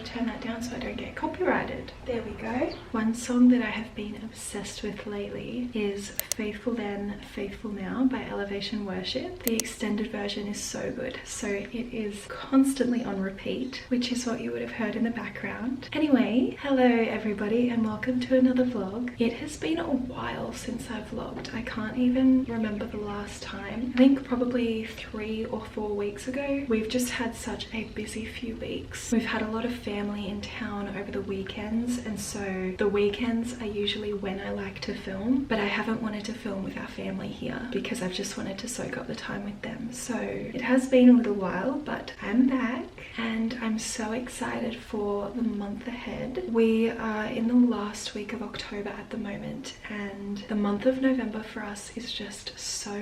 turn that down so I don't get copyrighted. There we go. One song that I have been obsessed with lately is Faithful Then, Faithful Now by Elevation Worship. The extended version is so good. So it is constantly on repeat, which is what you would have heard in the background. Anyway, hello everybody and welcome to another vlog. It has been a while since I've vlogged. I can't even remember the last time. I think probably 3 or 4 weeks ago. We've just had such a busy few weeks. We've had a lot of family in town over the weekends, and so the weekends are usually when I like to film, but I haven't wanted to film with our family here because I've just wanted to soak up the time with them. So it has been a little while, but I'm back and I'm so excited for the month ahead. We are in the last week of October at the moment, and the month of November for us is just so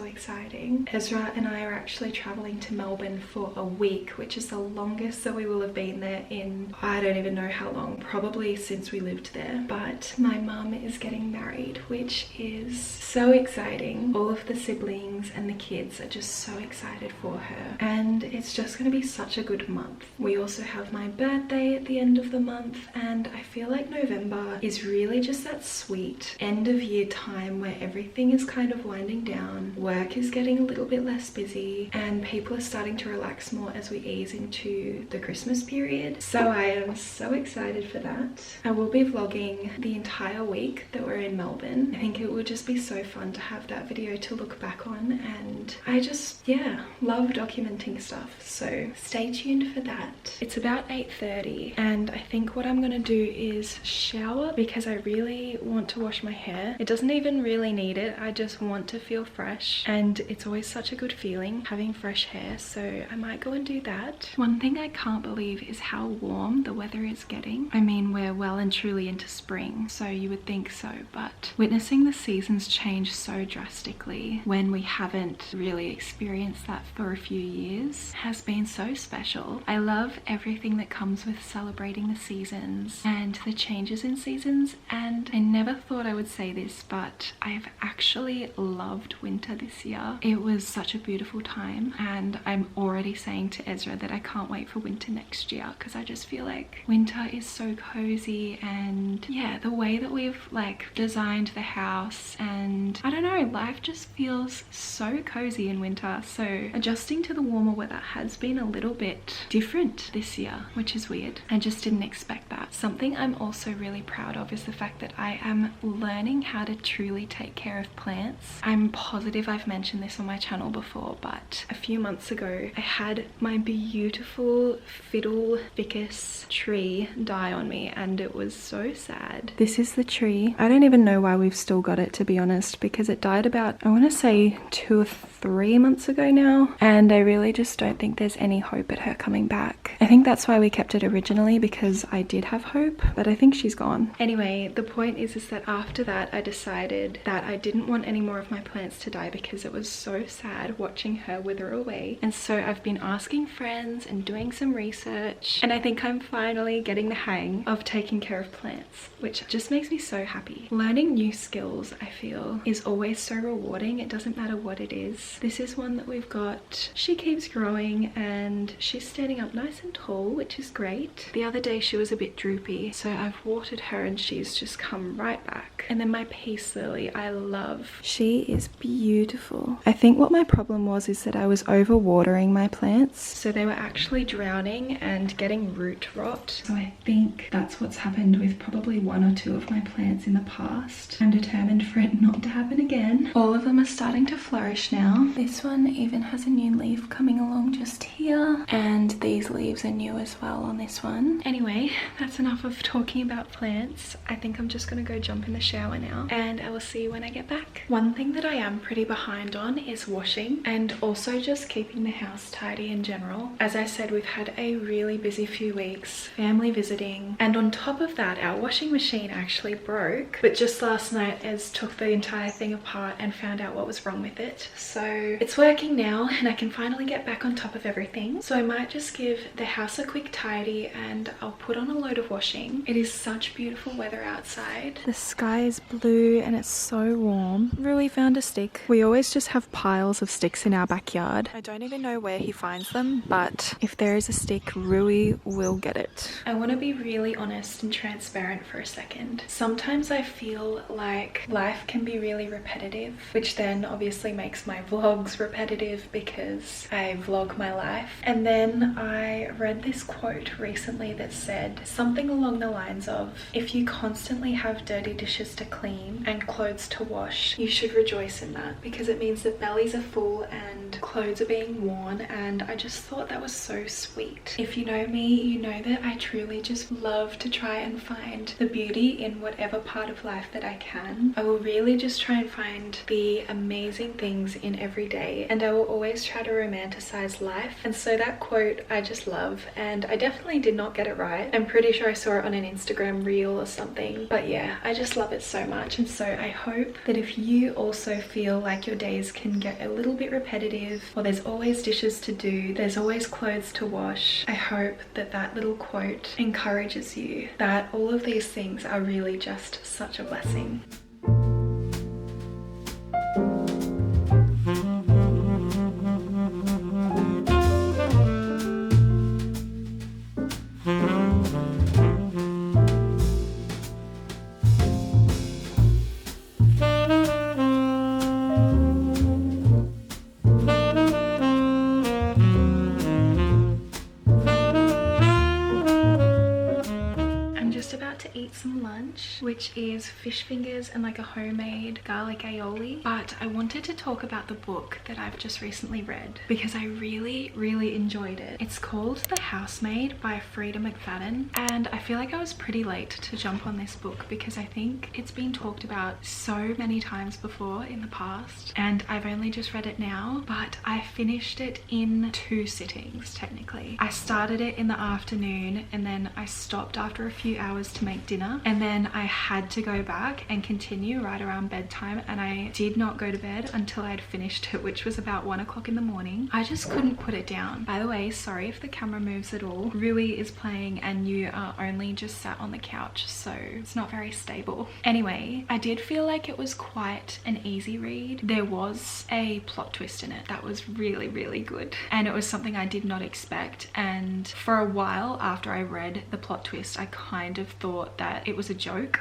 exciting. Ezra and I are actually traveling to Melbourne for a week, which is the longest that we will have been there in, I don't even know how long, probably since we lived there. But my mum is getting married, which is so exciting. All of the siblings and the kids are just so excited for her, and it's just going to be such a good month. We also have my birthday at the end of the month, and I feel like November is really just that sweet end of year time where everything is kind of winding down, work is getting a little bit less busy, and people are starting to relax more as we ease into the Christmas period. So I am so excited for that. I will be vlogging the entire week that we're in Melbourne. I think it would just be so fun to have that video to look back on, and I just, yeah, love documenting stuff. So stay tuned for that. It's about 8:30 and I think what I'm gonna do is shower because I really want to wash my hair. It doesn't even really need it. I just want to feel fresh, and it's always such a good feeling having fresh hair, so I might go and do that. One thing I can't believe is how warm the weather is getting. I mean, we're well and truly into spring, so you would think so, but witnessing the seasons change so drastically when we haven't really experienced that for a few years has been so special. I love everything that comes with celebrating the seasons and the changes in seasons, and I never thought I would say this, but I've actually loved winter this year. It was such a beautiful time, and I'm already saying to Ezra that I can't wait for winter next year because I just feel like winter is so cozy, and yeah, the way that we've like designed the house, and I don't know, life just feels so cozy in winter. So adjusting to the warmer weather has been a little bit different this year, which is weird. I just didn't expect that. Something I'm also really proud of is the fact that I am learning how to truly take care of plants. I'm positive I've mentioned this on my channel before, but a few months ago I had my beautiful fiddle ficus tree die on me, and it was so sad. This is the tree. I don't even know why we've still got it, to be honest, because it died about, I want to say 2 or 3 months ago now, and I really just don't think there's any hope at her coming back. I think that's why we kept it originally, because I did have hope, but I think she's gone. Anyway, the point is that after that I decided that I didn't want any more of my plants to die because it was so sad watching her wither away. And so I've been asking friends and doing some research, and I think I'm finally getting the hang of taking care of plants, which just makes me so happy. Learning new skills, I feel, is always so rewarding. It doesn't matter what it is. This is one that we've got. She keeps growing and she's standing up nice and tall, which is great. The other day she was a bit droopy, so I've watered her and she's just come right back. And then my peace lily, I love. She is beautiful. I think what my problem was is that I was over watering my plants, so they were actually drowning and getting root rot. So I think that's what's happened with probably 1 or 2 of my plants in the past. I'm determined for it not to happen again. All of them are starting to flourish now. This one even has a new leaf coming along just here, and these leaves are new as well on this one. Anyway, that's enough of talking about plants. I think I'm just gonna go jump in the shower now, and I will see you when I get back. One thing that I am pretty behind on is washing, and also just keeping the house tidy in general. As I said, we've had a really busy few weeks, family visiting, and on top of that our washing machine actually broke, but just last night Ez took the entire thing apart and found out what was wrong with it. So it's working now and I can finally get back on top of everything. So I might just give the house a quick tidy and I'll put on a load of washing. It is such beautiful weather outside. The sky is blue and it's so warm. Rui found a stick. We always just have piles of sticks in our backyard. I don't even know where he finds them, but if there is a stick, Rui will get it. I want to be really honest and transparent for a second. Sometimes I feel like life can be really repetitive, which then obviously makes my vlogs repetitive because I vlog my life. And then I read this quote recently that said something along the lines of, if you constantly have dirty dishes to clean and clothes to wash, you should rejoice in that, because it means that bellies are full and clothes are being worn. And I just thought that was so sweet. If you know me, you know that I truly just love to try and find the beauty in whatever part of life that I can. I will really just try and find the amazing things in every day, and I will always try to romanticize life. And so that quote I just love, and I definitely did not get it right. I'm pretty sure I saw it on an Instagram reel or something, but yeah, I just love it so much. And so I hope that if you also feel like your days can get a little bit repetitive, or there's always dishes to do, there's always clothes to wash, I hope that that little quote encourages you that all of these things are really just such a blessing. Which is fish fingers and like a homemade garlic aioli. But I wanted to talk about the book that I've just recently read because I really enjoyed it. It's called The Housemaid by Frida McFadden, and I feel like I was pretty late to jump on this book because I think it's been talked about so many times before in the past, and I've only just read it now. But I finished it in 2 sittings technically. I started it in the afternoon and then I stopped after a few hours to make dinner, and then I had to go back and continue right around bedtime, and I did not go to bed until I had finished it, which was about 1 o'clock in the morning. I just couldn't put it down. By the way, sorry if the camera moves at all. Rui is playing and you are only just sat on the couch, so it's not very stable. Anyway, I did feel like it was quite an easy read. There was a plot twist in it that was really good, and it was something I did not expect. And for a while after I read the plot twist, I kind of thought that it was a joke.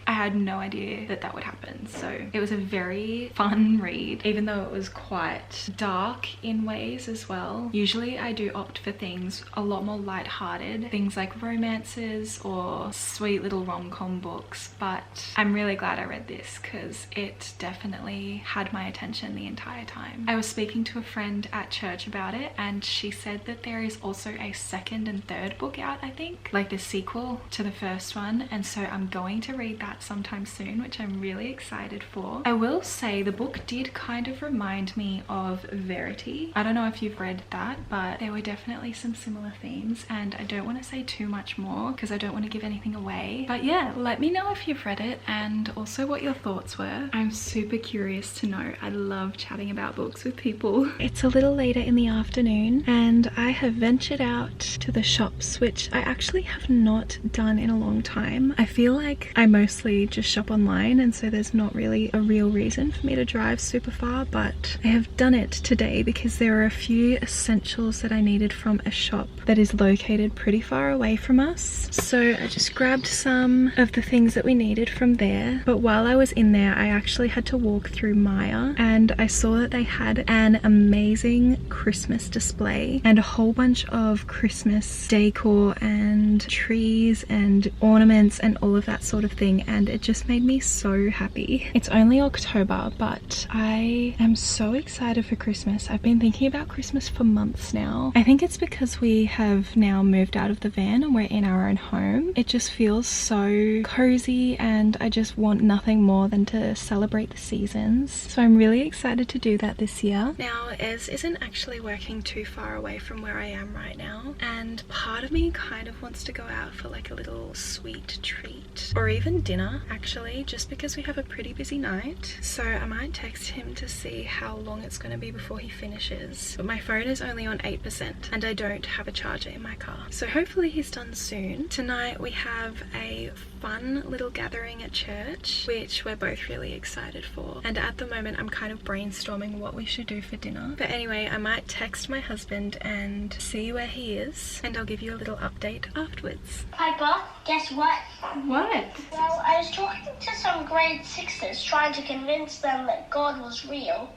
I had no idea that that would happen. So it was a very fun read, even though it was quite dark in ways as well. Usually I do opt for things a lot more light-hearted, things like romances or sweet little rom-com books, but I'm really glad I read this because it definitely had my attention the entire time. I was speaking to a friend at church about it, and she said that there is also a 2nd and 3rd book out, I think, like the sequel to the first one, and so I'm going to read that sometime soon, which I'm really excited for. I will say the book did kind of remind me of Verity. I don't know if you've read that, but there were definitely some similar themes, and I don't want to say too much more because I don't want to give anything away. But yeah, let me know if you've read it and also what your thoughts were. I'm super curious to know. I love chatting about books with people. It's a little later in the afternoon and I have ventured out to the shops, which I actually have not done in a long time. I feel like I mostly just shop online, and so there's not really a real reason for me to drive super far, but I have done it today because there are a few essentials that I needed from a shop that is located pretty far away from us. So I just grabbed some of the things that we needed from there, but while I was in there I actually had to walk through Maya, and I saw that they had an amazing Christmas display and a whole bunch of Christmas decor and trees and ornaments and all of that sort of thing, and it just made me so happy. It's only October, but I am so excited for Christmas. I've been thinking about Christmas for months now. I think it's because we have now moved out of the van and we're in our own home. It just feels so cozy, and I just want nothing more than to celebrate the seasons. So I'm really excited to do that this year. Now, Ez isn't actually working too far away from where I am right now, and part of me kind of wants to go out for like a little sweet treat or even dinner. dinner actually, just because we have a pretty busy night. So I might text him to see how long it's going to be before he finishes. But my phone is only on 8% and I don't have a charger in my car. So hopefully he's done soon. Tonight we have a fun little gathering at church, which we're both really excited for. And at the moment I'm kind of brainstorming what we should do for dinner. But anyway, I might text my husband and see where he is, and I'll give you a little update afterwards. Piper, guess what? What? Well, I was talking to some grade 6ers trying to convince them that God was real.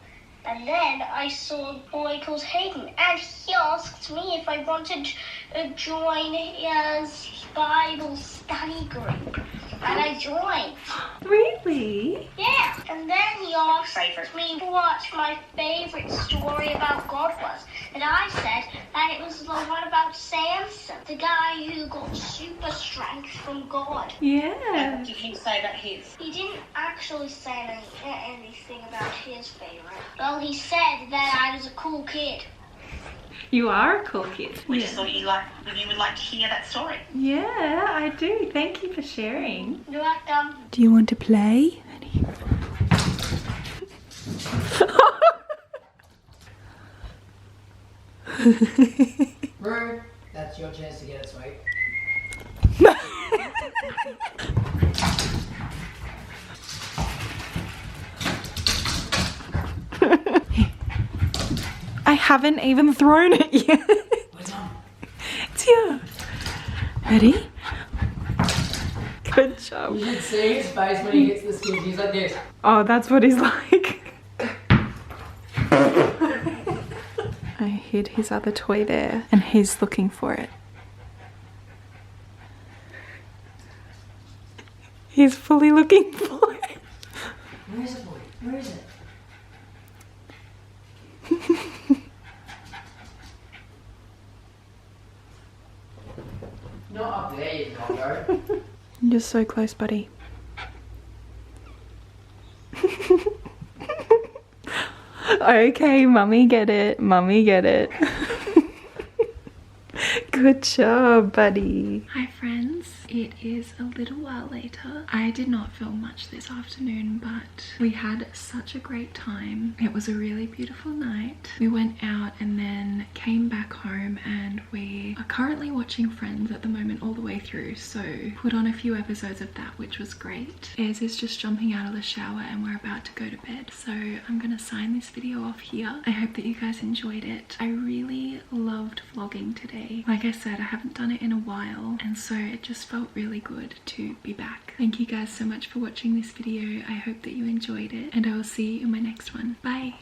And then I saw a boy called Hayden, and he asked me if I wanted to join his Bible study group. And I joined. Really? Yeah. And then he asked me what my favorite story about God was. And I said that it was the one about Samson, the guy who got super strength from God. Yeah. Did he say that his? He didn't actually say anything about his favorite. Well, he said that I was a cool kid. You are a cool kid. We just thought you would like to hear that story. Yeah, I do. Thank you for sharing. You're welcome. Do you want to play? Rude. That's your chance to get it, sweet. I haven't even thrown it yet. What's on? It's here. Ready? Good job. You should see his face when he hits the skins. He's like this. Oh, that's what he's like. I hid his other toy there and he's looking for it. He's fully looking for it. Where is it, boy? Where is it? Not up there, you Congo. You're so close, buddy. Okay, mummy get it. Mummy get it. Good job, buddy. Hi friends, it is a little while later. I did not film much this afternoon, but we had such a great time. It was a really beautiful night. We went out and then came back home, and we are currently watching Friends at the moment all the way through, so put on a few episodes of that, which was great. Ez is just jumping out of the shower and we're about to go to bed, so I'm gonna sign this video off here. I hope that you guys enjoyed it. I really loved vlogging today. Like I said, I haven't done it in a while, and so it just felt really good to be back. Thank you guys so much for watching this video. I hope that you enjoyed it, and I will see you in my next one. Bye.